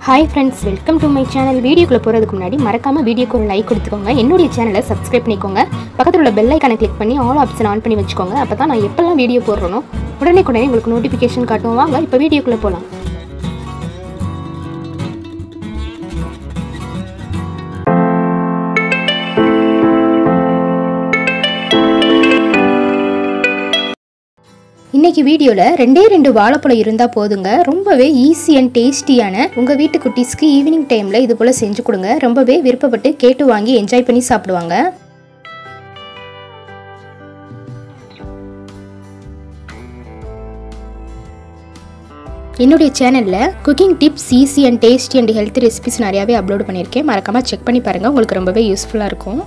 Hi friends, welcome to my channel. வீடியோக்குள்ள போறதுக்கு முன்னாடி மறக்காம வீடியோக்கு ஒரு லைக் கொடுத்துக்கோங்க. என்னோட சேனலை சப்ஸ்கிரைப் பண்ணிக்கோங்க. பக்கத்துல உள்ள பெல் ஐகானை கிளிக் பண்ணி ஆல் ஆப்ஷன் ஆன் பண்ணி வச்சுக்கோங்க. அப்பதான் நான் எப்பெல்லாம் வீடியோ போடுறேனோ உடனே உங்களுக்கு நோட்டிஃபிகேஷன் காட்டும். வாங்க இப்போ வீடியோக்குள்ள போலாம். இன்னைக்கு வீடியோல ரெண்டு வாழைப்பழம் இருந்தா போதுங்க. ரொம்பவே ஈஸி அண்ட் டேஸ்டியான உங்க வீட்டு குட்டீஸ்க்கு ஈவினிங் டைம்ல இது போல செஞ்சு கொடுங்க. ரொம்பவே விருப்பப்பட்டு கேட்டு வாங்கி என்ஜாய் பண்ணி சாப்பிடுவாங்க. என்னுடைய சேனல்ல cooking tips, easy and tasty and healthy recipes நிறையவே அப்லோட் பண்ணியிருக்கேன். மறக்காம செக் பண்ணி பாருங்க, உங்களுக்கு ரொம்பவே யூஸ்ஃபுல்லா இருக்கும்.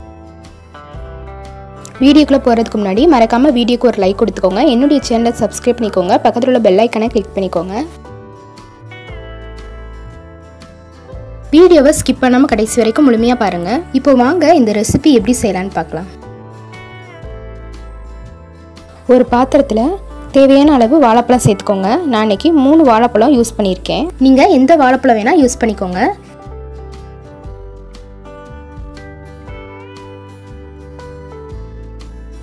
வீடியோக்குள்ள போறதுக்கு முன்னாடி மறக்காம வீடியோக்கு ஒரு லைக் கொடுத்துக்கோங்க. என்னுடைய சேனலை சப்ஸ்கிரைப் பண்ணிக்கோங்க. பக்கத்துல உள்ள பெல் ஐகானை கிளிக் பண்ணிக்கோங்க. வீடியோவை ஸ்கிப் பண்ணாம கடைசி வரைக்கும் முழுமையா பாருங்க. இப்போ வாங்க இந்த ரெசிபி எப்படி செய்யலாம்னு பார்க்கலாம். ஒரு பாத்திரத்துல தேவையான அளவு வாழைப்பழம் சேர்த்துக்கோங்க. நான் இன்னைக்கு 3 வாழைப்பழம் யூஸ் பண்ணியிருக்கேன். நீங்க எந்த வாழைப்பழம் வேணா யூஸ் பண்ணிக்கோங்க.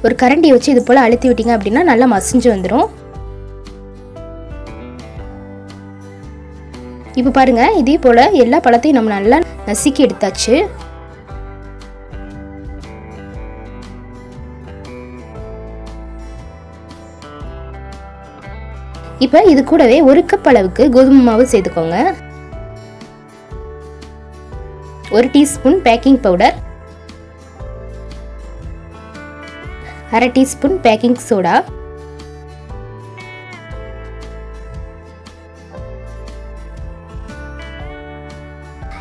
ஒரு கரண்டி வச்சு இது போல அழுத்தி விட்டீங்க அப்படின்னா நல்லா மசிஞ்சு வந்துடும். இப்போ பாருங்க, இதே போல எல்லா பழத்தையும் நம்ம நல்லா நசுக்கி எடுத்தாச்சு. இப்போ இது கூடவே 1 கப் அளவுக்கு கோதுமை மாவு சேர்த்துக்கோங்க. 1 teaspoon baking powder, 1/2 teaspoon baking soda,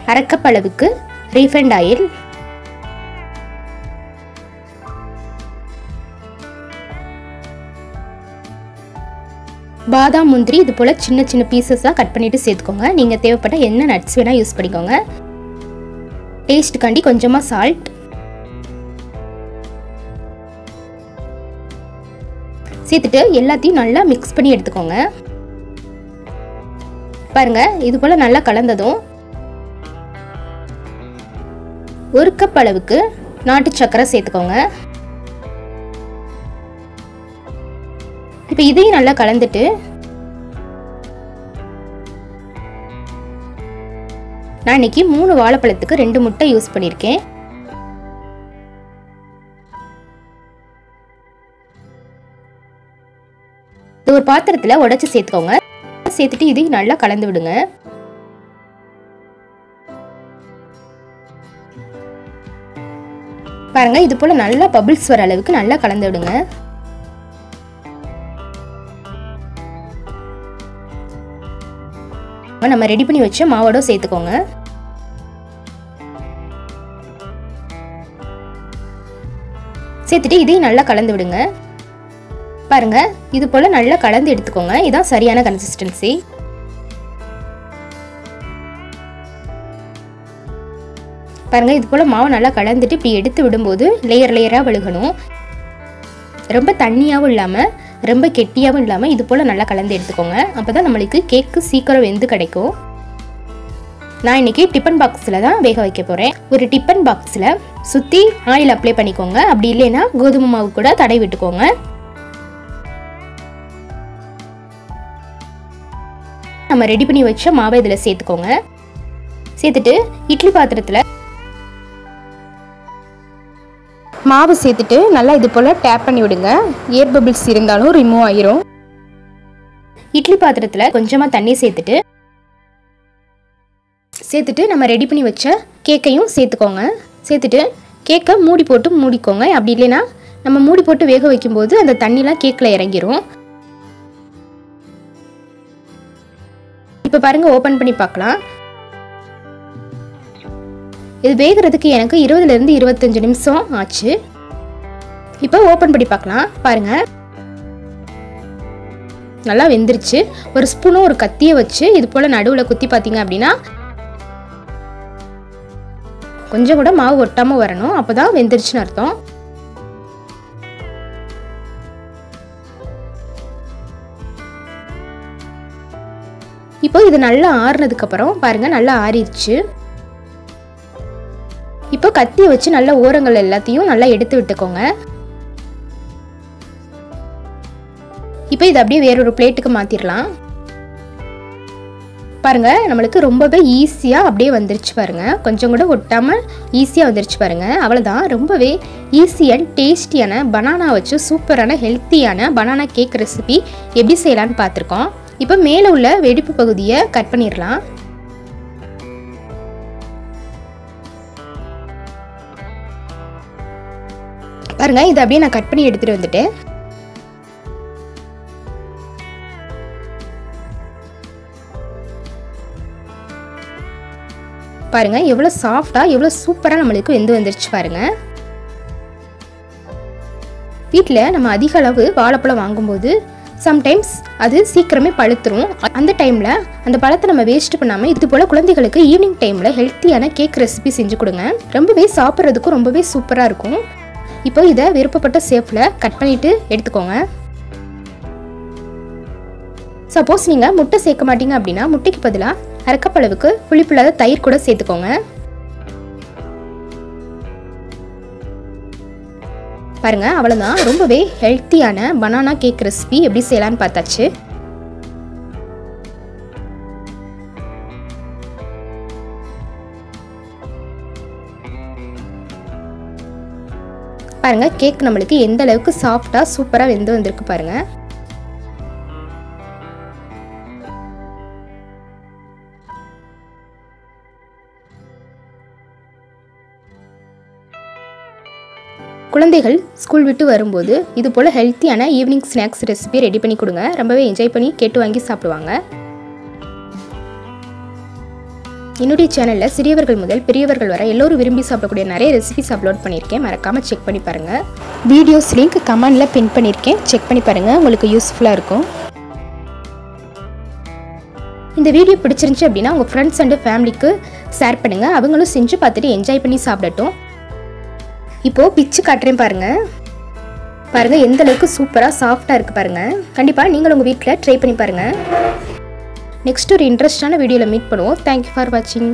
1/2 cup அளவுக்கு ரீஃபைண்ட் ஆயில், பாதாம், முந்திரி இது போல சின்ன சின்ன பீசஸா கட் பண்ணிட்டு சேர்த்துக்கோங்க. நீங்க தேவைப்பட்ட என்ன நட்ஸ் வேணா யூஸ் பண்ணிக்கோங்க. டேஸ்ட்டுக்காண்டி கொஞ்சமா சால்ட் சேர்த்துட்டு எல்லாத்தையும் நல்லா மிக்ஸ் பண்ணி எடுத்துக்கோங்க. பாருங்க, இது போல நல்லா கலந்ததும் 1 கப் அளவுக்கு நாட்டு சர்க்கரை சேர்த்துக்கோங்க. இப்போ இதையும் நல்லா கலந்துட்டு நான் இன்னைக்கு 3 வாழைப்பழத்துக்கு 2 முட்டை யூஸ் பண்ணியிருக்கேன். ஒரு பாத்திரத்துல உடைச்சு சேர்த்துக்கோங்க. சேர்த்துட்டு இதையும் நல்லா கலந்து விடுங்க. பாருங்க, இது போல நல்லா பபிள்ஸ் வர அளவுக்கு நல்லா கலந்து விடுங்க. நம்ம ரெடி பண்ணி வச்ச மாவோட சேர்த்துக்கோங்க. சேர்த்துட்டு இதையும் நல்லா கலந்து விடுங்க. பாருங்க, இது போல நல்லா கலந்து எடுத்துக்கோங்க. இதான் சரியான கன்சிஸ்டன்சி. பாருங்க, இது போல மாவு நல்லா கலந்துட்டு இப்படி எடுத்து விடும்போது லேயர் லேயரா விழுகணும். ரொம்ப தண்ணியாவும் இல்லாம ரொம்ப கெட்டியாவும் இல்லாம இது போல நல்லா கலந்து எடுத்துக்கோங்க. அப்பதான் நம்மளுக்கு கேக்கு சீக்கிரம் வெந்து கிடைக்கும். நான் இன்னைக்கு டிஃபன் பாக்ஸ்ல தான் வேக வைக்க போறேன். ஒரு டிஃபன் பாக்ஸ்ல சுத்தி ஆயில் அப்ளை பண்ணிக்கோங்க. அப்படி இல்லைன்னா கோதுமை மாவு கூட தடவி விட்டுக்கோங்க. நம்ம ரெடி பண்ணி வச்ச மாவை இதில் சேர்த்துக்கோங்க. சேர்த்துட்டு இட்லி பாத்திரத்தில் மாவு சேர்த்துட்டு நல்லா இது போல் டேப் பண்ணி விடுங்க. ஏர் பபிள்ஸ் இருந்தாலும் ரிமூவ் ஆயிரும். இட்லி பாத்திரத்தில் கொஞ்சமாக தண்ணி சேர்த்துட்டு நம்ம ரெடி பண்ணி வச்ச கேக்கையும் சேர்த்துக்கோங்க. சேர்த்துட்டு கேக்கை மூடி போட்டு மூடிக்கோங்க. அப்படி இல்லைன்னா நம்ம மூடி போட்டு வேக வைக்கும்போது அந்த தண்ணிலாம் கேக்கில் இறங்கிரும். இப்போ பாருங்க, ஓபன் பண்ணி பார்க்கலாம். இது வேகிறதுக்கு எனக்கு 20 இருந்து 25 நிமிஷம் ஆச்சு. இப்போ ஓபன் பண்ணி பார்க்கலாம். பாருங்க, நல்லா வெந்துருச்சு. ஒரு ஸ்பூனும் ஒரு கத்தியை வச்சு இது போல நடுவில் குத்தி பார்த்தீங்க அப்படின்னா கொஞ்சம் கூட மாவு ஒட்டாம வரணும். அப்பதான் வெந்துருச்சுன்னு அர்த்தம். இப்போ இது நல்லா ஆறுனதுக்கப்புறம் பாருங்கள் நல்லா ஆறிடுச்சு. இப்போ கத்தியை வச்சு நல்ல ஓரங்கள் எல்லாத்தையும் நல்லா எடுத்து விட்டுக்கோங்க. இப்போ இதை அப்படியே வேறொரு பிளேட்டுக்கு மாற்றிடலாம். பாருங்கள் நம்மளுக்கு ரொம்பவே ஈஸியாக அப்படியே வந்துருச்சு பாருங்கள். கொஞ்சம் கூட ஒட்டாமல் ஈஸியாக வந்துருச்சு பாருங்கள். அவ்வளோதான். ரொம்பவே ஈஸி அண்ட் டேஸ்டியான பனானா வச்சு சூப்பரான ஹெல்த்தியான பனானா கேக் ரெசிபி எப்படி செய்யலான்னு பார்த்துருக்கோம். இப்போ மேலே உள்ள வெடிப்பு பகுதியை கட் பண்ணிடலாம். பாருங்கள் இதை அப்படியே நான் கட் பண்ணி எடுத்துகிட்டு வந்துட்டேன். பாருங்க எவ்வளோ சாஃப்டாக எவ்வளோ சூப்பராக நம்மளுக்கு வெந்து வந்துருச்சு பாருங்கள். வீட்டில் நம்ம அதிக அளவு வாழைப்பழம் வாங்கும்போது சம்டைம்ஸ் அது சீக்கிரமே பழுத்துரும். அந்த டைமில் அந்த பழத்தை நம்ம வேஸ்ட் பண்ணாமல் இது போல் குழந்தைகளுக்கு ஈவினிங் டைமில் ஹெல்த்தியான கேக் ரெசிபி செஞ்சு கொடுங்க. ரொம்பவே சாப்பிட்றதுக்கும் ரொம்பவே சூப்பராக இருக்கும். இப்போ இதை விருப்பப்பட்ட ஷேப்பில் கட் பண்ணிவிட்டு எடுத்துக்கோங்க. சப்போஸ் நீங்கள் முட்டை சேர்க்க மாட்டீங்க அப்படின்னா முட்டைக்கு பதிலாக அரை கப் அளவுக்கு புளிப்பில்லாத தயிர் கூட சேர்த்துக்கோங்க. பாருங்க அவ்வளோதான். ரொம்பவே ஹெல்த்தியான பனானா கேக் ரெசிபி எப்படி செய்யலான்னு பார்த்தாச்சு. பாருங்க கேக் நம்மளுக்கு எந்த அளவுக்கு சாஃப்டாக சூப்பராக வெந்து வந்திருக்கு பாருங்க. குழந்தைகள் ஸ்கூல் விட்டு வரும்போது இது போல் ஹெல்த்தியான ஈவினிங் ஸ்நாக்ஸ் ரெசிபி ரெடி பண்ணி கொடுங்க. ரொம்பவே என்ஜாய் பண்ணி கேட்டு வாங்கி சாப்பிடுவாங்க. என்னுடைய சேனலில் சிறியவர்கள் முதல் பெரியவர்கள் வரை எல்லோரும் விரும்பி சாப்பிடக்கூடிய நிறைய ரெசிபிஸ் அப்லோட் பண்ணியிருக்கேன். மறக்காமல் செக் பண்ணி பாருங்கள். வீடியோஸ் லிங்க் கமெண்டில் பின் பண்ணியிருக்கேன். செக் பண்ணி பாருங்கள். உங்களுக்கு யூஸ்ஃபுல்லாக இருக்கும். இந்த வீடியோ பிடிச்சிருந்துச்சு அப்படின்னா உங்கள் ஃப்ரெண்ட்ஸ் அண்ட் ஃபேமிலிக்கு ஷேர் பண்ணுங்கள். அவங்களும் செஞ்சு பார்த்துட்டு என்ஜாய் பண்ணி சாப்பிடட்டும். இப்போது பிச்சு காட்டுறேன் பாருங்கள். பாருங்கள் எந்த அளவுக்கு சூப்பராக சாஃப்டாக இருக்குது பாருங்கள். கண்டிப்பாக நீங்கள் உங்கள் வீட்டில் ட்ரை பண்ணி பாருங்கள். நெக்ஸ்ட் ஒரு இன்ட்ரெஸ்டான வீடியோவில் மீட் பண்ணுவோம். தேங்க்யூ ஃபார் வாட்சிங்.